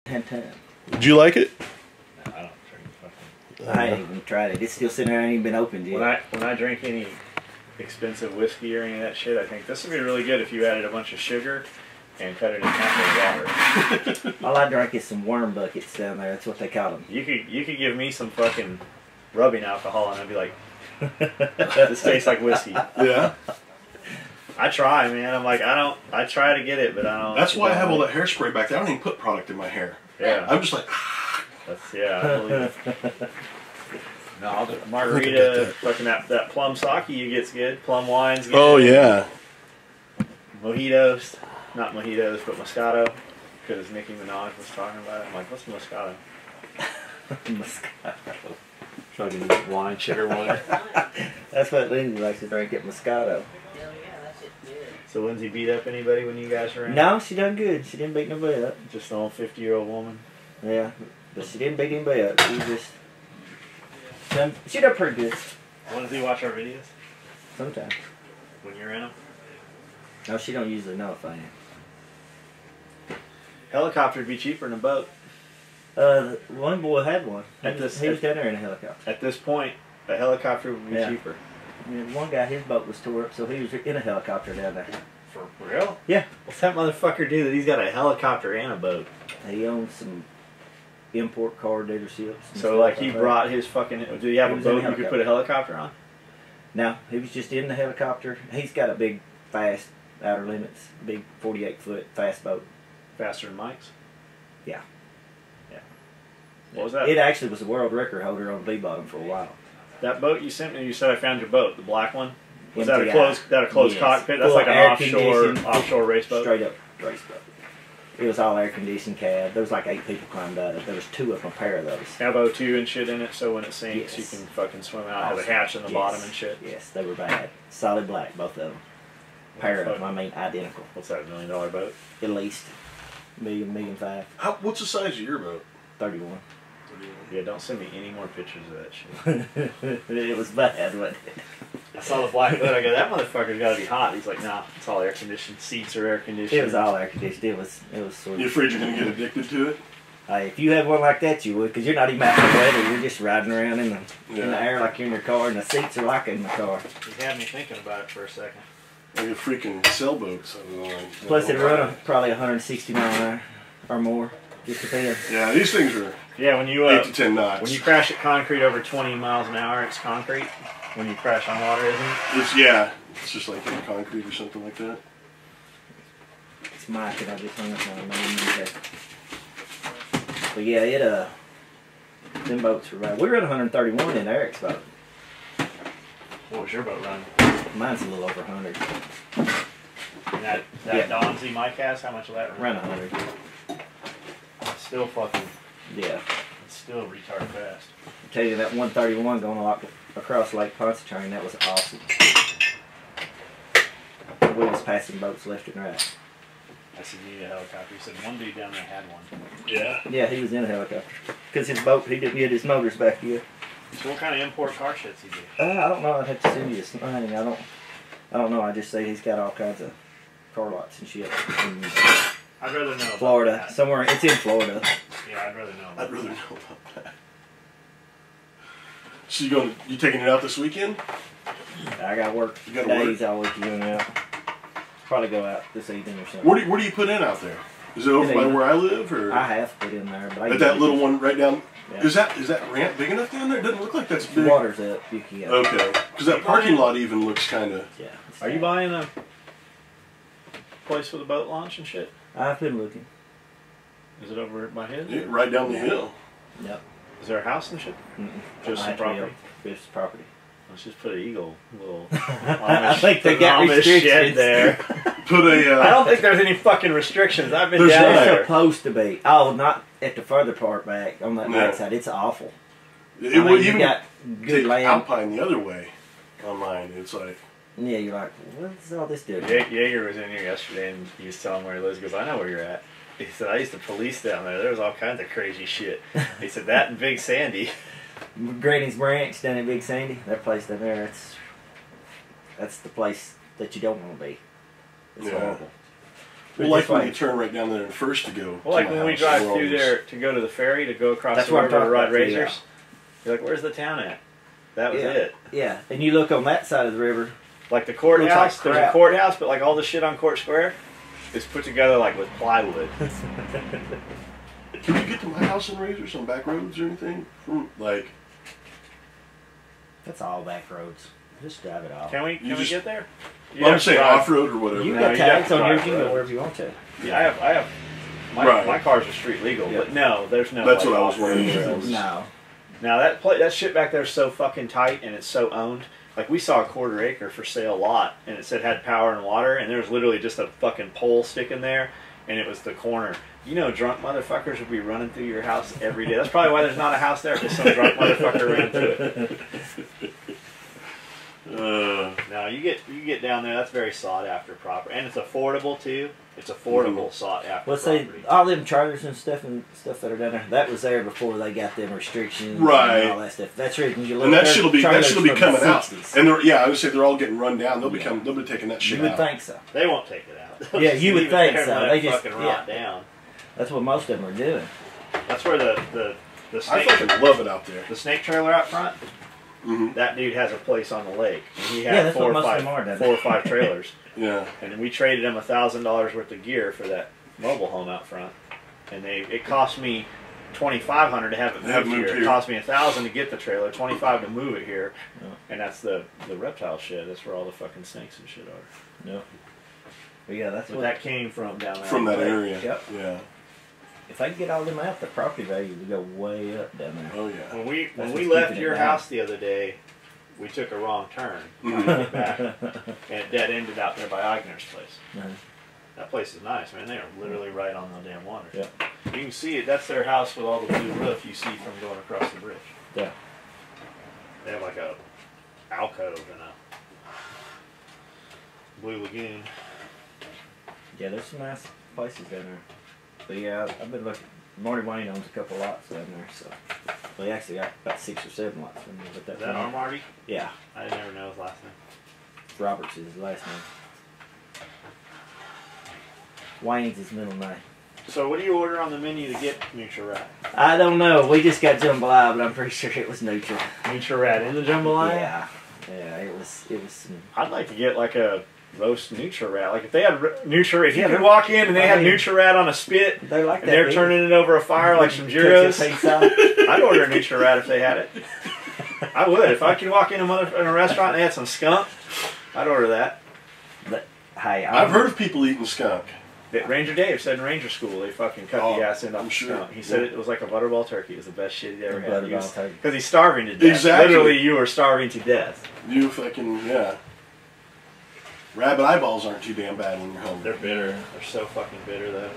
10 times. Did you like it? No, I don't drink fucking. I ain't even tried it. It's still sitting there. Ain't even been opened yet. When I drink any expensive whiskey or any of that shit, I think this would be really good if you added a bunch of sugar and cut it in half with water. All I drank is some worm buckets down there. That's what they call them. You could give me some fucking rubbing alcohol and I'd be like, this tastes like whiskey. Yeah. I try, man. I'm like, I try to get it, but I don't. That's why I have all that hairspray back there. I don't even put product in my hair. Yeah. I'm just like, Yeah, I believe it. No, the margarita, fucking that plum sake you get's good. Plum wine's good. oh yeah. Mojitos. Not mojitos, but Moscato. Because Nicki Minaj was talking about it. I'm like, what's Moscato? Moscato. Fucking wine, sugar wine. That's what Lindsay likes to drink at Moscato. So Lindsay beat up anybody when you guys were in? No, she done good. She didn't beat nobody up. Just an old 50-year-old woman? Yeah, but she didn't beat anybody up. She done pretty good. Lindsay watch our videos? Sometimes. When you're in them? No, she don't usually know if I am. Helicopter would be cheaper than a boat. One boy had one. He was down there in a helicopter. At this point, a helicopter would be cheaper. And one guy, his boat was tore up, so he was in a helicopter down there. For real? Yeah. What's that motherfucker do that he's got a helicopter and a boat? He owns some import car dealerships. So like he brought his fucking... Did he have a boat you could put a helicopter on? No, he was just in the helicopter. He's got a big, fast, outer limits, big 48-foot fast boat. Faster than Mike's? Yeah. Yeah. What was that? It actually was a world record holder on V-bottom for a while. That boat you sent me, you said I found your boat, the black one? Was MTI. that a closed Yes. cockpit? That's Full like an offshore race boat? Straight up race boat. It was all air conditioned cab. There was like 8 people climbed out of it. There was 2 of them, a pair of those. Have O2 and shit in it, so when it sinks, Yes. you can fucking swim out. Have a hatch in the bottom and shit. Yes, they were bad. Solid black, both of them. Pair of them, I mean identical. What's that, $1 million boat? At least. $1.5 What's the size of your boat? 31. Yeah, don't send me any more pictures of that shit. It was bad, wasn't it? I saw the black boat, I go, that motherfucker's gotta be hot. He's like, nah, it's all air conditioned. Seats are air conditioned. It was all air conditioned. It was sort of... You afraid you're going to get addicted to it? If you had one like that, you would, because you're not even out in the weather. You're just riding around in the air like you're in your car, and the seats are like in the car. You had me thinking about it for a second. Like a freaking sailboat. Plus, it run probably 160 miles an hour or more. Just depends. Yeah, these things are when you 8 to 10 knots. When you crash at concrete over 20 miles an hour, it's concrete. When you crash on water, isn't it? It's just like in concrete or something like that. It's Mike and I just hung up on him. But yeah, them boats were right. We were at 131 in Eric's boat. What was your boat running? Mine's a little over 100. And that Donzi Mike has, how much of that Around 100. Still fucking... Yeah. It's still retard fast. I tell you, that 131 going across Lake Pontchartrain, that was awesome. We was passing boats left and right. I said, you need a helicopter. He said, one dude down there had one. Yeah? Yeah, he was in a helicopter. Because his boat, he didn't get his motors back yet. So what kind of import car shits he do? I don't know. I'd have to send you a thing. I don't know. I just say he's got all kinds of car lots and shit. In I'd rather know Florida. about that. Somewhere. It's in Florida. Yeah, I'd rather know about that. So you taking it out this weekend? I got work days all weekend out. Probably go out this evening or something. Where do you put in out there? Is it over by where I live, or I have put in there, but at that little one right down? Yeah. Is that ramp big enough down there? It doesn't look like that's big. Water's up. You can get okay, because that parking lot even looks kind of. Yeah. Are you buying a place for the boat launch and shit? I've been looking. Is it over by his? Yeah, right down the hill. Yep. Is there a house and shit? Just some property? Just property. Let's just put an eagle little I think they got Amish restrictions shed there. Put a. I don't think there's any fucking restrictions. I've been There's down not. there. It's supposed to be. Oh, not at the further part back on that backside. It's awful. It would you even got good land. Alpine the other way on mine. It's like. Yeah, you're like, what's all this doing? Jaeger was in here yesterday and he was telling where he lives. He goes, I know where you're at. He said, I used to police down there. There was all kinds of crazy shit. He said, that and Big Sandy. Granny's Branch down in Big Sandy, that place down there, that's the place that you don't want to be. It's horrible. Well, like when you turn right down there and first to go. Well, like when we drive through there to go to the ferry, to go across the river to ride razors. You're like, where's the town at? That was it. Yeah, and you look on that side of the river. Like the courthouse, there's a courthouse, but like all the shit on Court Square is put together like with plywood. Can you get to my house in razors on back roads or anything? Like, that's all back roads. Just drive it off. Can we get there? Well, I'm saying off road or whatever. You got tags on yours. You can go wherever you want to. Yeah, I have. My cars are street legal, but no, there's no. That's what I was wondering. No. Now that shit back there is so fucking tight and it's so owned. Like we saw a 1/4 acre for sale lot, and it said had power and water, and there was literally just a fucking pole sticking there, and it was the corner. You know, drunk motherfuckers would be running through your house every day. That's probably why there's not a house there, because some drunk motherfucker ran through it. No, you get down there. That's very sought after property, and it's affordable too. It's affordable, sought after. Let's say all them charters and stuff that are down there. That was there before they got them restrictions, right? And all that stuff. That's reason you look. And that shit'll be coming out. And I would say they're all getting run down. They'll be taking that shit out. You would think so. They won't take it out. Yeah, you would think so. They just fucking rot down. That's what most of them are doing. That's where the snake. I fucking love it out there. The snake trailer out front. That dude has a place on the lake. And he had 4 or 5 trailers. Yeah. And we traded him $1,000 worth of gear for that mobile home out front. And it cost me $2,500 to have it moved here. It cost me $1,000 to get the trailer, $25 to move it here. Yeah. And that's the reptile shed. That's where all the fucking snakes and shit are. Yep. But yeah, that's where that came from down there. From that area. Yep. Yeah. If I can get all them out, the property value would go way up down there. Oh yeah. When we left your house the other day, we took a wrong turn back, and it dead ended out there by Eigner's place. That place is nice, man. They are literally right on the damn water. Yeah. You can see it. That's their house with all the blue roof you see from going across the bridge. Yeah. They have like a alcove and a blue lagoon. Yeah, there's some nice places down there. But yeah, I've been looking. Marty Wayne owns a couple lots down there, so we actually got about 6 or 7 lots from there. But is that our Marty? Yeah. I never know his last name. Roberts is his last name. Wayne's his middle name. So what do you order on the menu to get NutraRat? I don't know. We just got jambalaya, but I'm pretty sure it was Nutra. NutraRat in the jambalaya? Yeah. Yeah, it was some... I'd like to get like a roast NutraRat. Like if they had NutraRat, if you could walk in and they had NutraRat on a spit, they're like and they're turning it over a fire like some gyros, I'd order a NutraRat if they had it. I would. If I could walk in a restaurant and they had some skunk, I'd order that. But hey, I've heard of people eating skunk. Ranger Dave said in Ranger School they fucking cut the ass end off the skunk. He said it was like a butterball turkey. It was the best shit he'd ever had. Because he's starving to death. Exactly. Literally, you are starving to death. You fucking, yeah. Rabbit eyeballs aren't too damn bad when you're hungry. They're bitter. They're so fucking bitter, though.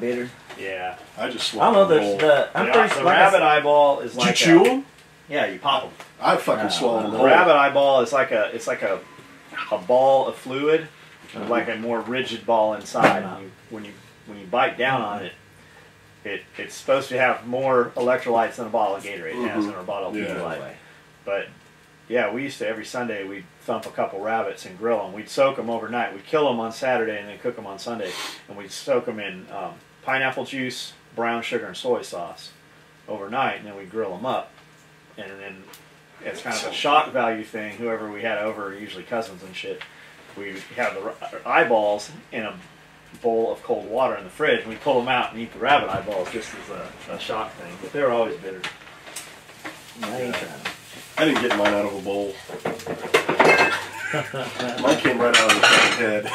Bitter? Yeah. I just swallowed I'm pretty the rabbit eyeball is like Did you chew them? Yeah, you pop them. I fucking swallowed them. The rabbit eyeball is like a ball of fluid, with like a more rigid ball inside. When you bite down on it, it's supposed to have more electrolytes than a bottle of Gatorade has or a bottle of Pedialyte. But yeah, we used to every Sunday we'd thump a couple rabbits and grill them. We'd soak them overnight. We'd kill them on Saturday and then cook them on Sunday, and we'd soak them in pineapple juice, brown sugar, and soy sauce overnight, and then we'd grill them up. And then it's kind of a shock value thing. Whoever we had over, usually cousins and shit, we have the eyeballs in a bowl of cold water in the fridge, and we pull them out and eat the rabbit eyeballs just as a shock thing. But they're always bitter. I ain't trying. I didn't get mine out of a bowl. Mine came right out of the head.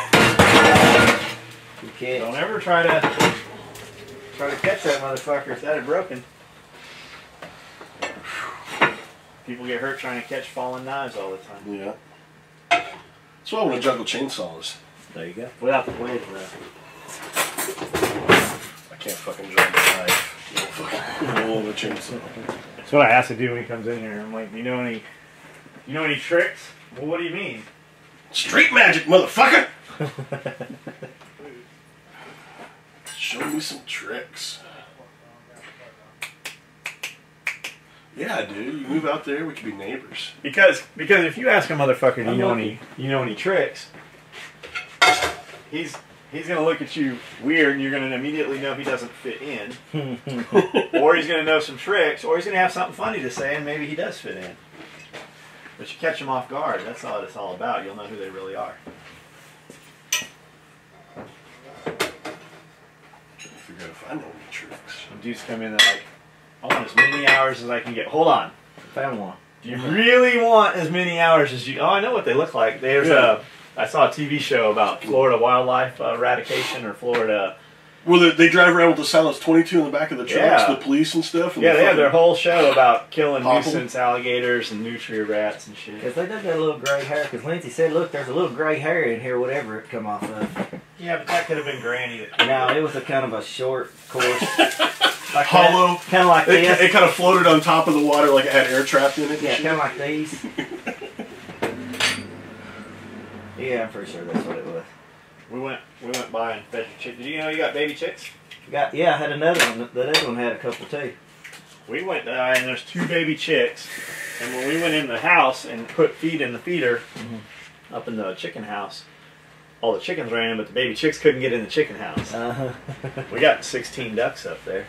You can't. Don't ever try to catch that motherfucker if that had broken. People get hurt trying to catch falling knives all the time. Yeah. That's why I want to juggle chainsaws. There you go. Without the blades, though. I can't fucking juggle a knife. No fucking roll of a chainsaw. That's what I asked to do when he comes in here. I'm like, you know any tricks? Well, what do you mean? Street magic, motherfucker! Show me some tricks. Yeah, dude. You move out there, we could be neighbors. Because if you ask a motherfucker, do you know any tricks? he's gonna look at you weird, and you're gonna immediately know he doesn't fit in, or he's gonna know some tricks, or he's gonna have something funny to say, and maybe he does fit in. But you catch them off guard. That's all it's all about. You'll know who they really are. Figure out if I know any tricks. Some dudes come in, they're like, I want as many hours as I can get. Hold on. Found one. Do you really want as many hours as you... Oh, I know what they look like. There's I saw a TV show about Florida wildlife eradication or Florida... Well, they drive around with the silence 22 in the back of the trucks, the police and stuff. And yeah, they have their whole show about killing Popple. nuisance alligators and nutria rats and shit. Because they did that little gray hair. Because Lindsay said, look, there's a little gray hair in here, whatever it come off of. Yeah, but that could have been Granny. No, it was a kind of a short course. Like hollow. Kind of like this. It kind of floated on top of the water like it had air trapped in it. Yeah, kind of like these. Yeah, I'm pretty sure that's what it was. We went by and fed your chick. Did you know you got baby chicks? Yeah, I had another one. The other one had a couple too. We went and there's 2 baby chicks. And when we went in the house and put feed in the feeder up in the chicken house, all the chickens ran in, but the baby chicks couldn't get in the chicken house. We got 16 ducks up there.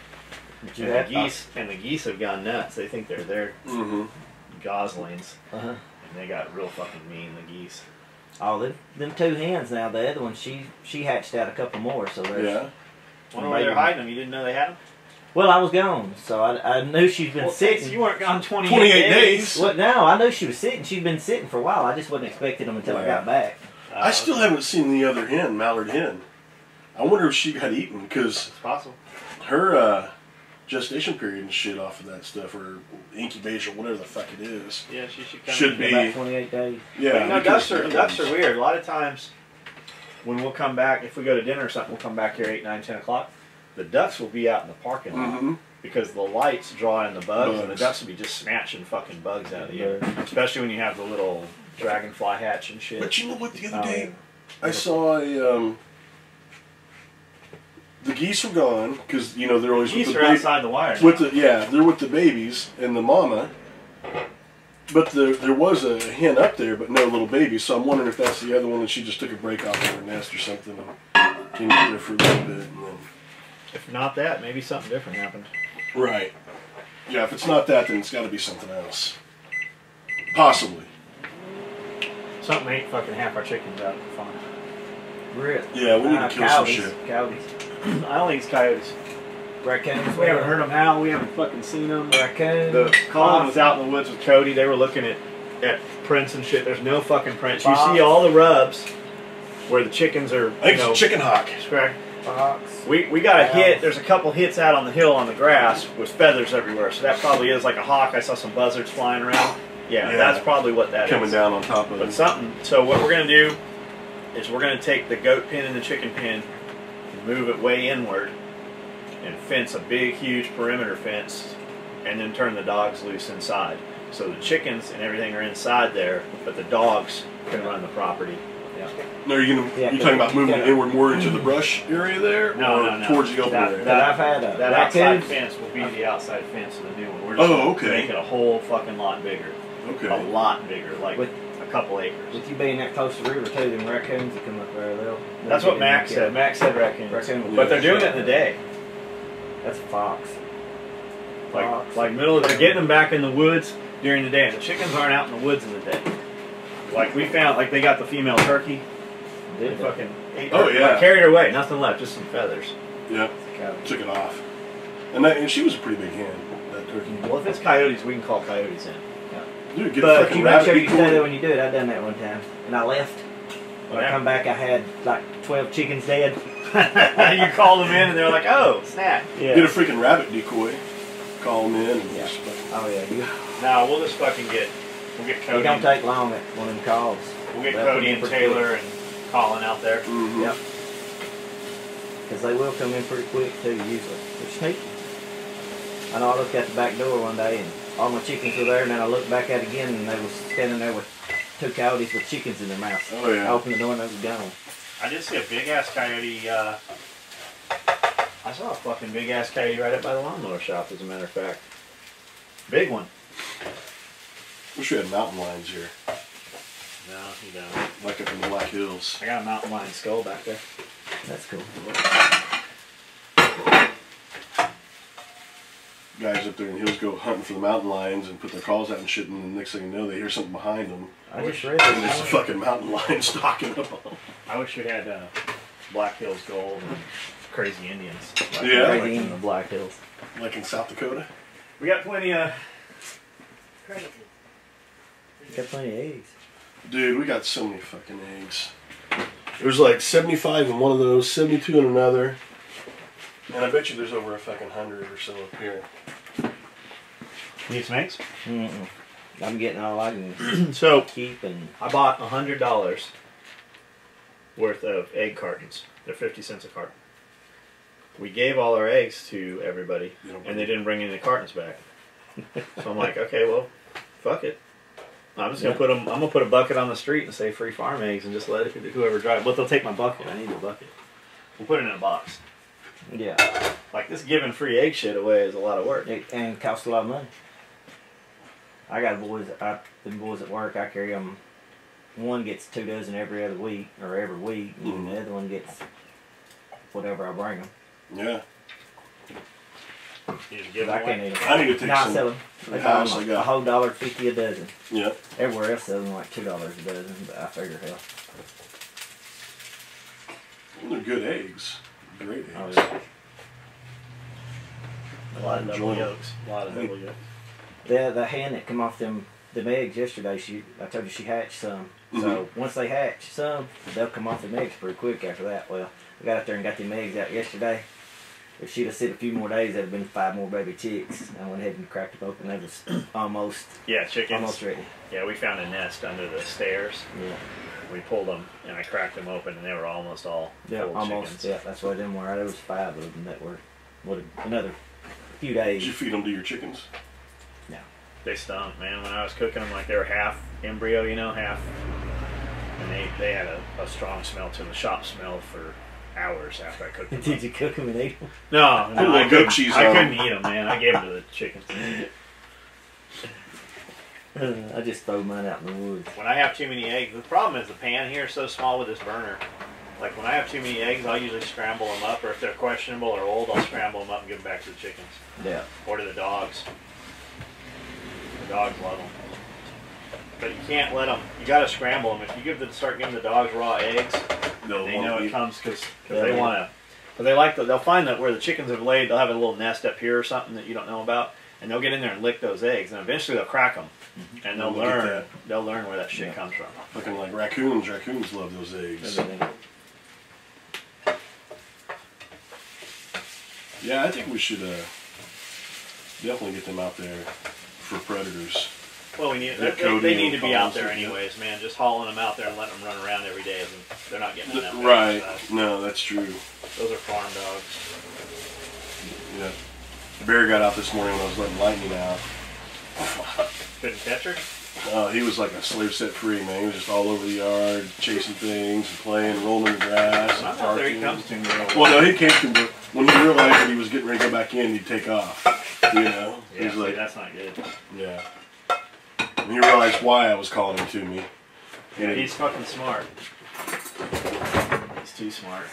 And the geese have gone nuts. They think they're their goslings. And they got real fucking mean, the geese. Oh, them 2 hens now. The other one, she hatched out a couple more. So there's Wonder where they're hiding them. You didn't know they had them? Well, I was gone, so I knew she'd been sitting. You weren't gone 28 days. Well, no, I knew she was sitting. She'd been sitting for a while. I just wasn't expecting them until I got back. I still haven't seen the other hen, mallard hen. I wonder if she got eaten, because it's possible. Her gestation period and shit off of that stuff, or incubation, whatever the fuck it is. Yeah, she should be about 28 days. Yeah, but, you know, ducks are weird. A lot of times, when we'll come back, if we go to dinner or something, we'll come back here 8, 9, 10 o'clock. The ducks will be out in the parking lot because the lights draw in the bugs, and the ducks will be just snatching fucking bugs out of the air. Especially when you have the little dragonfly hatch and shit. But you know what? The other day, I saw a. The geese were gone because they're always geese with the are outside the wire. They're with the babies and the mama. But there was a hen up there, but no little baby. So I'm wondering if that's the other one, and she just took a break off of her nest or something, and came up there for a little bit. And then... If not that, maybe something different happened. Right. Yeah. If it's not that, then it's got to be something else. Possibly. Something ain't fucking half our chickens out for fun. Really? Yeah, we need to kill some shit. Coyotes. I don't think it's coyotes. Raccoons. We haven't heard them howl. We haven't fucking seen them. Raccoons. The Colin was out in the woods with Cody. They were looking at prints and shit. There's no fucking prints. You see all the rubs where the chickens are. I think it's a chicken hawk. Correct. Fox. We got a hit. There's a couple hits out on the hill on the grass with feathers everywhere. So that probably is like a hawk. I saw some buzzards flying around. Yeah, that's probably what that Coming is. down on top of it. But something. So what we're going to do is we're going to take the goat pen and the chicken pen and move it way inward and fence a big, huge perimeter fence and then turn the dogs loose inside. So the chickens and everything are inside there, but the dogs can run the property. Yeah. No, you're talking about moving it inward more into the brush area there? No. Towards the open area? That outside fence will be the outside fence of the new one. We're just gonna make it a whole fucking lot bigger. Okay. A lot bigger, like with a couple acres. With you being that close to the river too, then raccoons will come up there. That's what Max said. Max said raccoons. But they're doing it in the day. That's a fox. Like they're getting them back in the woods during the day. And the chickens aren't out in the woods in the day. Like we found, like they got the female turkey. They fucking ate her, like, carried her away. Nothing left, just some feathers. Yep. Took it off. And she was a pretty big hen, that turkey. Well, if it's coyotes, we can call coyotes in. Dude, get but a fucking you make rabbit. sure you say that when you do it. I done that one time, and I left. When I come back, I had like 12 chickens dead. You called them in, and they're like, "Oh, snap!" Yeah. Get a freaking rabbit decoy. Call them in. And just oh yeah. Now we'll just fucking get Cody. It don't take long at one of them calls. We'll get Cody and Taylor and Colin out there. Yep. Because they will come in pretty quick too, usually. They're sneaky. I know I looked at the back door one day and all my chickens were there, and then I looked back at it again and they was standing there with 2 coyotes with chickens in their mouths. Oh yeah. I opened the door and they was gone. I did see a big ass coyote. I saw a fucking big ass coyote right up by the lawnmower shop, as a matter of fact. Big one. Wish we had mountain lions here. No, you don't. Like up in the Black Hills. I got a mountain lion skull back there. That's cool. Guys up there in the hills go hunting for the mountain lions and put their calls out and shit, and the next thing you know, they hear something behind them. I just read And there's a that. fucking mountain lion stalking up on them. I wish we had Black Hills gold and crazy Indians. Yeah. Crazy in the Black Hills. Like in South Dakota. We got plenty of. Crazy. Got plenty of eggs. Dude, we got so many fucking eggs. There's like 75 in one of those, 72 in another. And I bet you there's over a fucking 100 or so up here. Need some eggs? Mm-mm. I'm getting all I can So keep and I bought $100 worth of egg cartons. They're 50 cents a carton. We gave all our eggs to everybody, and they didn't bring any cartons back. So I'm like, okay, well, fuck it. I'm just gonna put them. I'm gonna put a bucket on the street and say free farm eggs, and just let it, whoever drives. But they'll take my bucket. I need a bucket. We'll put it in a box. yeah. Like this giving free egg shit away is a lot of work. And costs a lot of money. I got boys. The boys at work. I carry them. One gets 2 dozen every other week or every week, and the other one gets whatever I bring them. Yeah. You just give I them can't away. eat them. I need to take Now I some. sell them. the They house buy I them got. a whole $1.50 a dozen. Yeah. Everywhere else sells them like $2 a dozen. But I figure hell. Well, they're good eggs. Great eggs. Oh, yeah. A lot of double Enjoy 'em. yolks. A lot of double yolks. The hen that come off them eggs yesterday, I told you she hatched some. So once they hatch some, they'll come off them eggs pretty quick after that. Well, I got out there and got them eggs out yesterday. If she'd have sit a few more days, there'd have been 5 more baby chicks. I went ahead and cracked them open. They was almost Chickens. ready. Yeah, we found a nest under the stairs. Yeah. We pulled them, and I cracked them open, and they were almost all Yeah, full almost. chickens. Yeah, that's why them were. There was 5 of them that were. Another few Did days. you feed them to your chickens? No. They stunk, man. When I was cooking them, like they were half embryo, half. And they had a strong smell to them. The shop smelled for hours after I cooked them. Did you cook them and eat them? No, Put a little I goat couldn't. cheese I on couldn't 'em. eat them, man. I gave them to the chickens. I just throw mine out in the woods. When I have too many eggs, the problem is the pan here is so small with this burner. Like when I have too many eggs, I'll usually scramble them up, or if they're questionable or old, I'll scramble them up and give them back to the chickens Yeah. or to the dogs. The dogs love them, but you can't let them. You got to scramble them. If you start giving the dogs raw eggs, they know it comes because they want to. But they like they'll find that where the chickens have laid, they'll have a little nest up here or something that you don't know about, and they'll get in there and lick those eggs, and eventually they'll crack them, and they'll Look at learn. that. They'll learn where that shit comes from. Looking like raccoons. Raccoons love those eggs. Everything. Yeah, I think we should definitely get them out there for predators. Well, we need That they Cody need to be out there policy, yeah. anyways, man. Just hauling them out there and letting them run around every day, they're not getting enough Right. exercise. No, that's true. Those are farm dogs. Yeah. Bear got out this morning when I was letting Lightning out. Couldn't catch her. He was like a slave set free, man. He was just all over the yard, chasing things and playing, rolling in the grass. I'm And not there. He barking. comes to me. Well, no, he came to, but when he realized that he was getting ready to go back in, he'd take off. You know? Yeah, He's see, like, that's not good. yeah. And he realized why I was calling him to me. Yeah, he's fucking smart. He's too smart.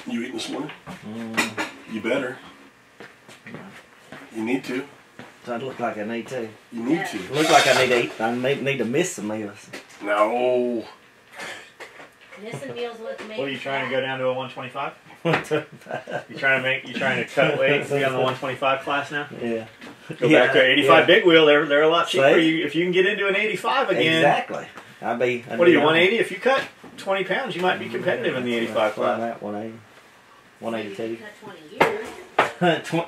You eating this morning? Mm, You better. You need to. I look like I need to. You need to. Look like I need to eat. I need to miss some meals. No. Missing meals with me. What are you trying to go down to a 125? You trying to cut weight? Be on the 125 class now? Yeah. Go back to 85 yeah. big wheel. They're a lot cheaper. See? If you can get into an 85 again. Exactly. I'd be. What are you, 180? If you cut 20 pounds, you might be competitive in the 85 Fly class. that 180. 182. Cut 20 years.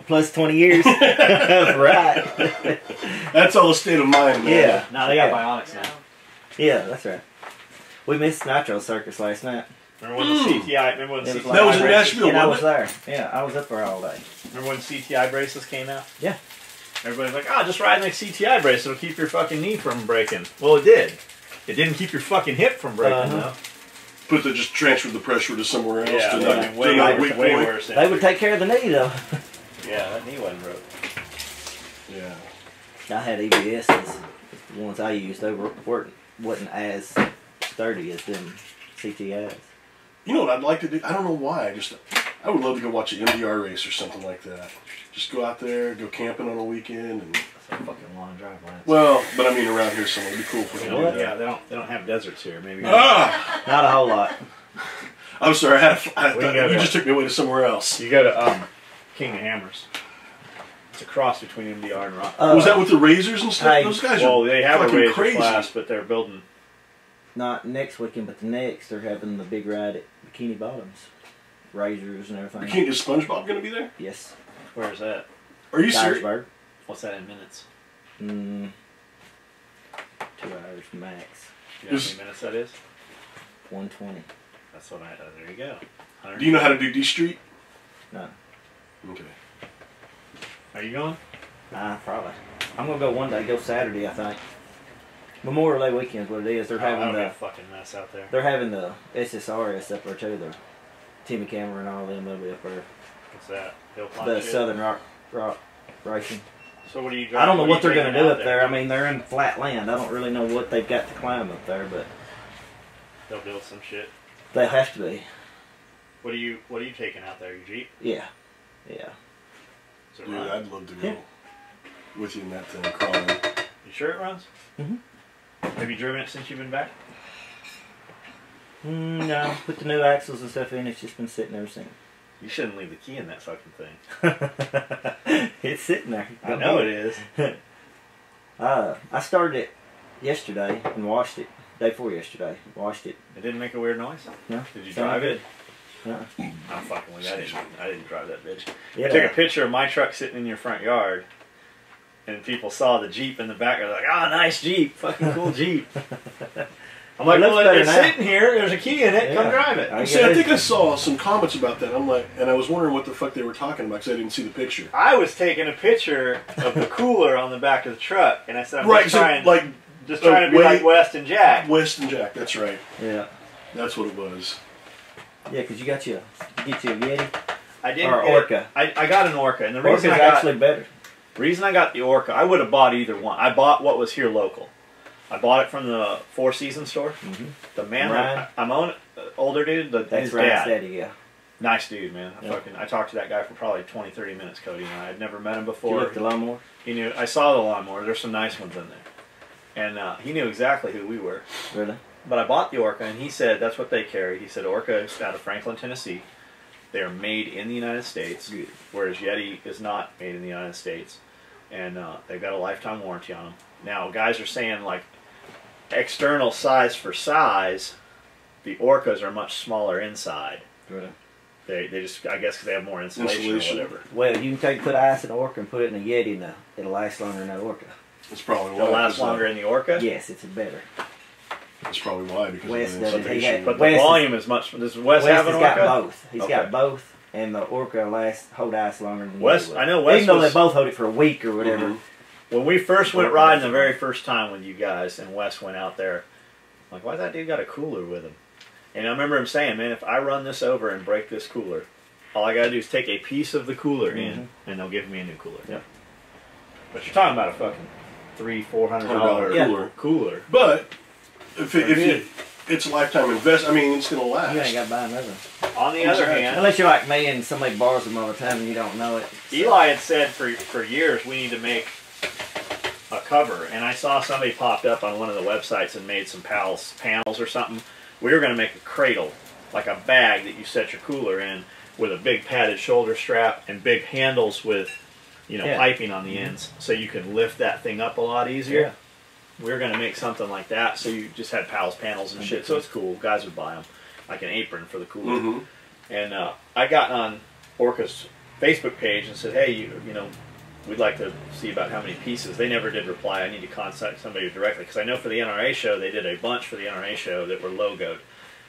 Plus 20 years. Right. That's all a state of mind, man. Yeah. No, they got Yeah. bionics now. Yeah, that's right. We missed Nitro Circus last night. Remember when the CTI? Remember when the It was CTI like- That was in braces- Nashville, And I was wasn't there. Yeah, I was up there all day. Remember when CTI braces came out? Yeah. Everybody's like, "Oh, just ride an CTI brace; it'll keep your fucking knee from breaking." Well, it did. It didn't keep your fucking hip from breaking, Uh-huh. Just transfer the pressure to somewhere else. though. to Yeah, not, way, to not way, weak way point. worse. They would take care of the knee, though. Yeah, that knee wasn't broke. Yeah. I had EBSs The ones I used, they wasn't as sturdy as them CTIs. You know what I'd like to do? I don't know why. I would love to go watch an MDR race or something like that. Just go out there, go camping on a weekend, and. That's a fucking long drive, Lance. Well, but I mean around here somewhere. It'd be cool if we could do that. Yeah, they don't have deserts here. Maybe. Ah! Not a whole lot. I'm sorry. I thought go you there. just took me away to somewhere else. You go to King of Hammers. It's a cross between MDR and Rock. Was that with the razors and stuff? Hey, Those guys Well, are they have a fucking razor crazy. class, but they're building. Not next weekend, but the next, they're having the big ride at Bikini Bottoms. Razors and everything. Is SpongeBob going to be there? Yes. Where's that? Are you serious? Dyersburg. What's that in minutes? 2 hours max. You know how many minutes that is? 120. That's what there you go. Do you know how to do D Street? No. Okay. Are you going? Probably. I'm gonna go one day. Go Saturday, I think. Memorial Day weekend is what it is. They're having that'll be the a fucking mess out there. they're having the SSRS up there too. The Timmy Cameron and all them. They'll be up there. What's that? Hill climb The shit? Southern Rock Racing. So what are you? I don't know what they're going gonna do up there. I mean, they're in flat land. I don't really know what they've got to climb up there, but They'll build some shit. they have to be. What are you taking out there? Your Jeep? Yeah. Yeah. Is it Dude, run? I'd love to go Yeah. with you in that thing crawling. You sure it runs? Mhm. Have you driven it since you've been back? No, put the new axles and stuff in. It's just been sitting there since. You shouldn't leave the key in that fucking thing. It's sitting there. I know it is. I started it yesterday and washed it. Day before yesterday, washed it. It didn't make a weird noise? No. Did you Sounded drive good. it? Uh-uh. I'm fucking with you. I didn't drive that bitch. Yeah. I took a picture of my truck sitting in your front yard, and people saw the Jeep in the back. They're like, "Ah, nice Jeep, fucking cool Jeep." I'm like, It looks "Well, better it's now." sitting here. There's a key in it. Come Yeah. drive it." I See, I guess. think I saw some comments about that. I'm like, and I was wondering what the fuck they were talking about because I didn't see the picture. I was taking a picture of the cooler on the back of the truck, and I said, "I'm Right, just so trying, like just trying to be way- like West and Jack." West and Jack. That's right. Yeah. That's what it was. Yeah, because you get you a Yeti I didn't or get- Orca. I got an Orca, and the Orca's reason I got actually better. reason I got the Orca, I would have bought either one. I bought what was here local. I bought it from the Four Seasons store. Mm-hmm. The man, Ryan? I'm on older dude. That's his Ryan's dad. daddy, yeah. Nice dude, man. Yeah. I talked to that guy for probably 20, 30 minutes, Cody, and I had never met him Did you before. look at the lawnmower? He knew. I saw the lawnmower. There's some nice ones in there, and he knew exactly who we were. Really? But I bought the Orca, and he said that's what they carry. He said Orca is out of Franklin, Tennessee. They are made in the United States, Good. whereas Yeti is not made in the United States, and they've got a lifetime warranty on them. Now, guys are saying like external size for size, the Orcas are much smaller inside. Really? They just, I guess, 'cause they have more insulation, Insulation. or whatever. Well, you can put ice in an Orca and put it in a Yeti now. It'll last longer than that Orca. That's probably why. They'll last 'cause, longer in the Orca. Yes, it's better. That's probably why because West of the does it. He insulation. But the Wes is- volume is much. Does Wes West have has an got Orca? both. He's Okay. got both, and the Orca hold ice longer than West- the Yeti I know will. West Even though was- they both hold it for a week or whatever. Mhm. When we first went riding the very first time with you guys, and Wes went out there, I'm like, why that dude got a cooler with him? And I remember him saying, man, if I run this over and break this cooler, all I gotta do is take a piece of the cooler in, and they'll give me a new cooler. Yeah. But you're talking about a fucking $300-400 $100 cooler. But it's a lifetime invest. I mean, it's gonna last. You ain't got to buy another. On the other Exactly. hand, Unless you're like me and somebody borrows them all the time and you don't know it. Eli had said for years we need to make a cover, and I saw somebody popped up on one of the websites and made some panels or something. We were going to make a cradle, like a bag that you set your cooler in, with a big padded shoulder strap and big handles with, Yeah. piping on the ends, so you can lift that thing up a lot easier. Yeah. We were going to make something like that, so you just had pals panels and shit. So it's cool. Guys would buy them, like an apron for the cooler. Mm-hmm. And I got on Orca's Facebook page and said, hey, you know, we'd like to see about how many pieces. They never did reply. I need to contact somebody directly, because I know for the NRA show, they did a bunch for the NRA show that were logoed.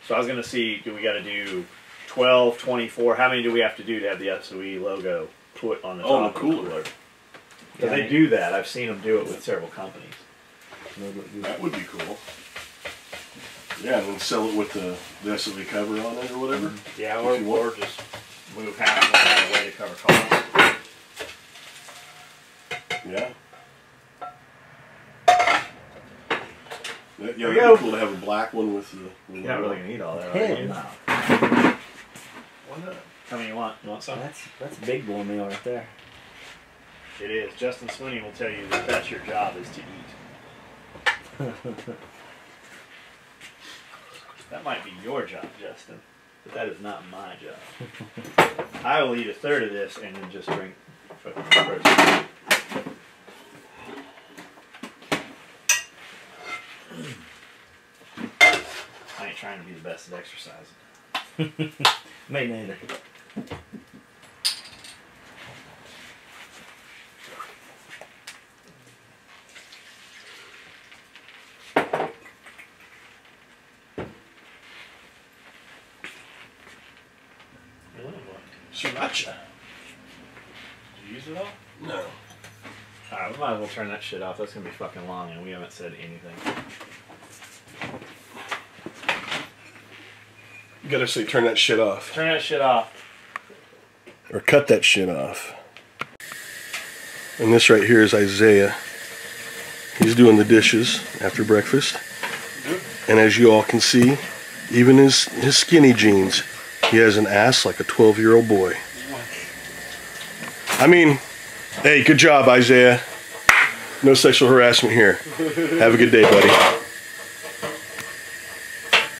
So I was going to see, do we got to do 12, 24? How many do we have to do to have the SOE logo put on the top of the cooler? Because they do that. I've seen them do it with several companies. That would be cool. Yeah, and then sell it with the SOE cover on it or whatever. Yeah, If you want. or just move half of it out of the way to cover costs. Yeah. That'd Here we be go. cool to have a black one with the. You're not really gonna eat all that, are Hell you? no. Why not? How many you want? You want some? That's a big boy meal right there. It is. Justin Sweeney will tell you that that's your job, is to eat. That might be your job, Justin, but that is not my job. I will eat a third of this and then just drink fucking protein. I ain't trying to be the best at exercising. Me neither. Sriracha. Did you use it all? No. Alright, we might as well turn that shit off. That's gonna be fucking long and we haven't said anything. You gotta say, turn that shit off. Turn that shit off. Or cut that shit off. And this right here is Isaiah. He's doing the dishes after breakfast. And as you all can see, even his skinny jeans, he has an ass like a 12-year-old boy. I mean, hey, good job, Isaiah. No sexual harassment here. Have a good day, buddy.